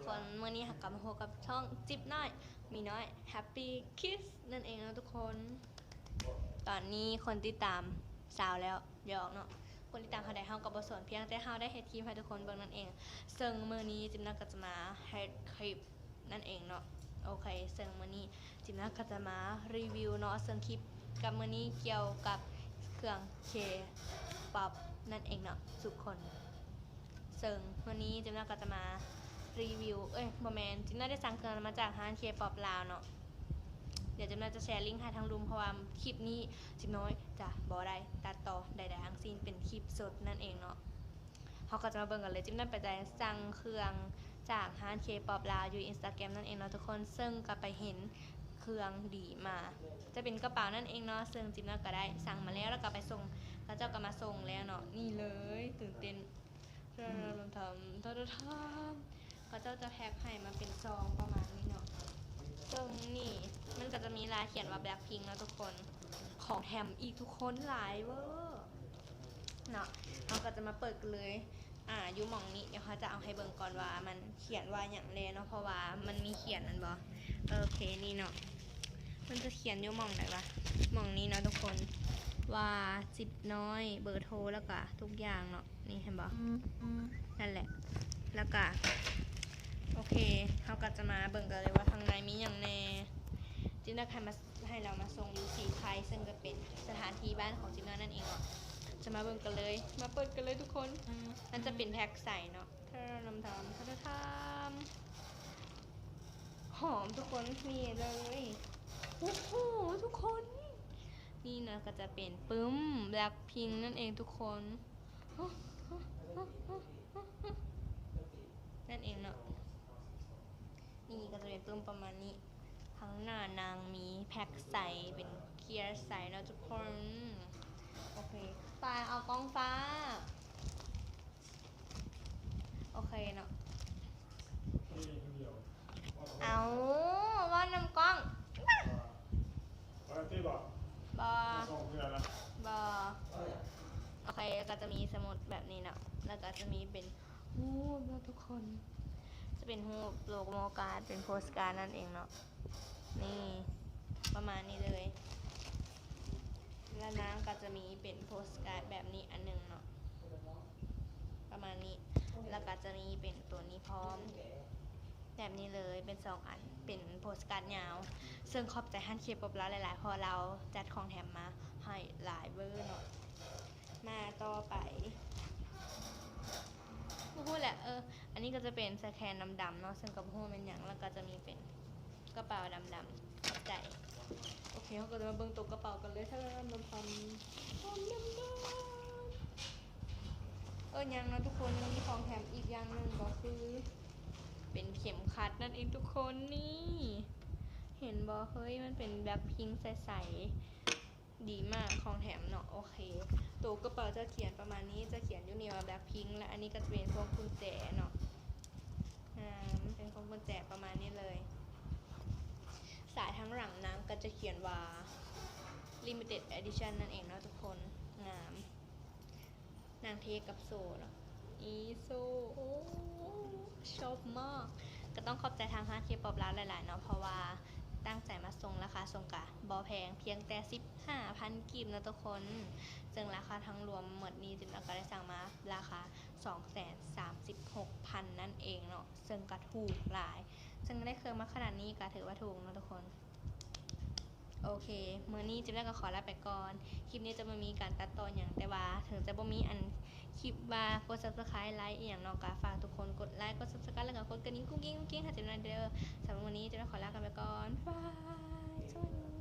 คนเมื่อนี้หักกลับมาพบกับช่องจิ๊บน้อยมีน้อย Happy Kiss นั่นเองนะทุกคนตอนนี้คนติดตามสาวแล้วหยอกเนาะคนติดตามเขาได้เฮากับบทสนเพียงแต่เฮาได้เฮ็ดคลิปให้ทุกคนเบิ่งนั่นเองซึ่งมื้อนี้จิ๊บน้อยก็จะมาเฮ็ดคลิปนั่นเองเนาะโอเคซึ่งมื้อนี้จิ๊บน้อยก็จะมารีวิวเนาะซึ่งคลิปกับมื้อนี้เกี่ยวกับเครื่อง K-pop นั่นเองเนาะทุกคนซึ่งวันนี้จิ๊บน้อยก็จะมารีวิวโมเมนต์จิ๊บน้อยได้สั่งเครื่องมาจากร้าน K-pop ลาวเนาะเดี๋ยวจิ๊บน้อยจะแชร์ลิงก์ให้ทางรูมเพราะว่าคลิปนี้จิ๊บน้อยจะบ่ได้ตัดต่อใดๆทั้งสิ้นเป็นคลิปสดนั่นเองเนาะเขาก็จะมาเบิ่งกันเลยจิ๊บน้อยไปได้สั่งเครื่องจากร้าน K-pop ลาวอยู่ Instagram นั่นเองเนาะทุกคนซึ่งก็ไปเห็นเครื่องดีมาจะเป็นกระเป๋านั่นเองเนาะซึ่งจิ๊บน้อยก็ได้สั่งมาแล้วก็ไปส่งแล้วเจ้าก็มาส่งแล้วเนาะนี่เลยตื่นเต้นเราทำก็เจ้าจะแพ็คให้มาเป็นซองประมาณนี้เนาะซึ่งนี่มันก็จะมีลายเขียนว่า Blackpink แล้วทุกคนของแถมอีกทุกคนหลายเวอร์เนาะเราก็จะมาเปิดกันเลยยูหม่องนี้เดี๋ยวเขาจะเอาให้เบิ่งก่อนว่ามันเขียนว่าอย่างไรเนาะเพราะว่ามันมีเขียนนั่นบ่โอเคนี่เนาะมันจะเขียนยูหม่องไหนวะหม่องนี้เนาะทุกคนว่าจิ๊บน้อยเบอร์โทรแล้วก็ทุกอย่างเนาะนี่เห็นบ่นั่นแหละแล้วก็โอเคเขาก็จะมาเบิ่งกันเลยว่าข้างในมีอย่างแน่จิ๊บน้อยให้เรามาส่งอยู่สีไทยซึ่งก็เป็นสถานที่บ้านของจิ๊บน้อยนั่นเองเนาะจะมาเบิ่งกันเลยมาเปิดกันเลยทุกคนมันจะเป็นแพ็คใส่เนาะถ้าเราทำหอมทุกคนนี่เลยโอ้โหทุกคนนี่นะก็จะเป็นปึ้ม Blackpink นั่นเองทุกคนนั่นเองเนาะนี่ก็จะเป็นปึ้มประมาณนี้ข้างหน้านางมีแพ็คใส่เป็นเคลียร์ใส่นะทุกคนโอเคฟ้าเอากล้องฟ้าโอเคเนาะเอาว่านำกล้องบอโอเคก็จะมีสมุดแบบนี้เนาะแล้วก็จะมีเป็นรูปนะทุกคนจะเป็นรูปโลโก้การ์ดเป็นโพสการ์ดนั่นเองเนาะนี่ประมาณนี้เลยแล้วน้ำก็จะมีเป็นโพสการ์ดแบบนี้อันหนึ่งเนาะประมาณนี้แล้วก็จะมีเป็นตัวนี้พร้อมแบบนี้เลยเป็น2อันเป็นโพสการ์ดยาวซึ่งขอบใจฮันเคปอบแล้วหลายๆพอเราจัดของแถมมาให้หลายเวอร์เนาะมาต่อไปพูดแหละอันนี้ก็จะเป็นสแกนดำๆเนาะซึ่งกับพูดเป็นอย่างแล้วก็จะมีเป็นกระเป๋าดำๆขอบใจโอเคเขาก็จะมาเบิ่งตัวกระเป๋ากันเลยถ้าเราทำยังนะทุกคนยังมีของแถมอีกอย่างหนึ่งก็คือเป็นเข็มขัดนั่นเองทุกคนนี่เห็นบอเฮ้ยมันเป็นแบบพิงใสๆดีมากของแถมเนาะโอเคตัวกระเป๋าจะเขียนประมาณนี้จะเขียนยูนิว่าแบบพิงและอันนี้ก็จะเป็นพวงกุญแจเนาะมันเป็นพวงกุญแจประมาณนี้เลยสายทั้งหลังน้ำก็จะเขียนว่า limited edition นั่นเองเนาะทุกคนงามนางเทกับโซ่เนาะอีโซ่ชอบมากก็ต้องขอบใจทางห้างเคป๊อปร้านหลายๆเนาะเพราะว่าตั้งใจมาส่งราคาส่งกะบอแพงเพียงแต่ 15,000 กีบนะทุกคนซึ่งราคาทั้งรวมหมดนี้จิ๊บน้อยก็ได้สั่งมาราคา 236,000 นั่นเองเนาะซึ่งก็ถูกหลายซึ่งได้เครื่องมาขนาดนี้ก็ถือว่าถูกนะทุกคนโอเคมื้อนี้จิ๊บน้อยก็ขอลาไปก่อนคลิปนี้จะไม่มีการตัดต่ออย่างแต่ว่าถึงจะบ่มีอันคลิปว่ากด subscribe ไลค์อย่างเนาะก็ฝากทุกคนกดไลค์กด subscribe แล้วก็กดกระดิ่งกุ้งกิ้งให้จิ๊บน้อยเด้อสำหรับวันนี้จิ๊บน้อยขอลากันไปก่อนบ๊ายบายสวัสดี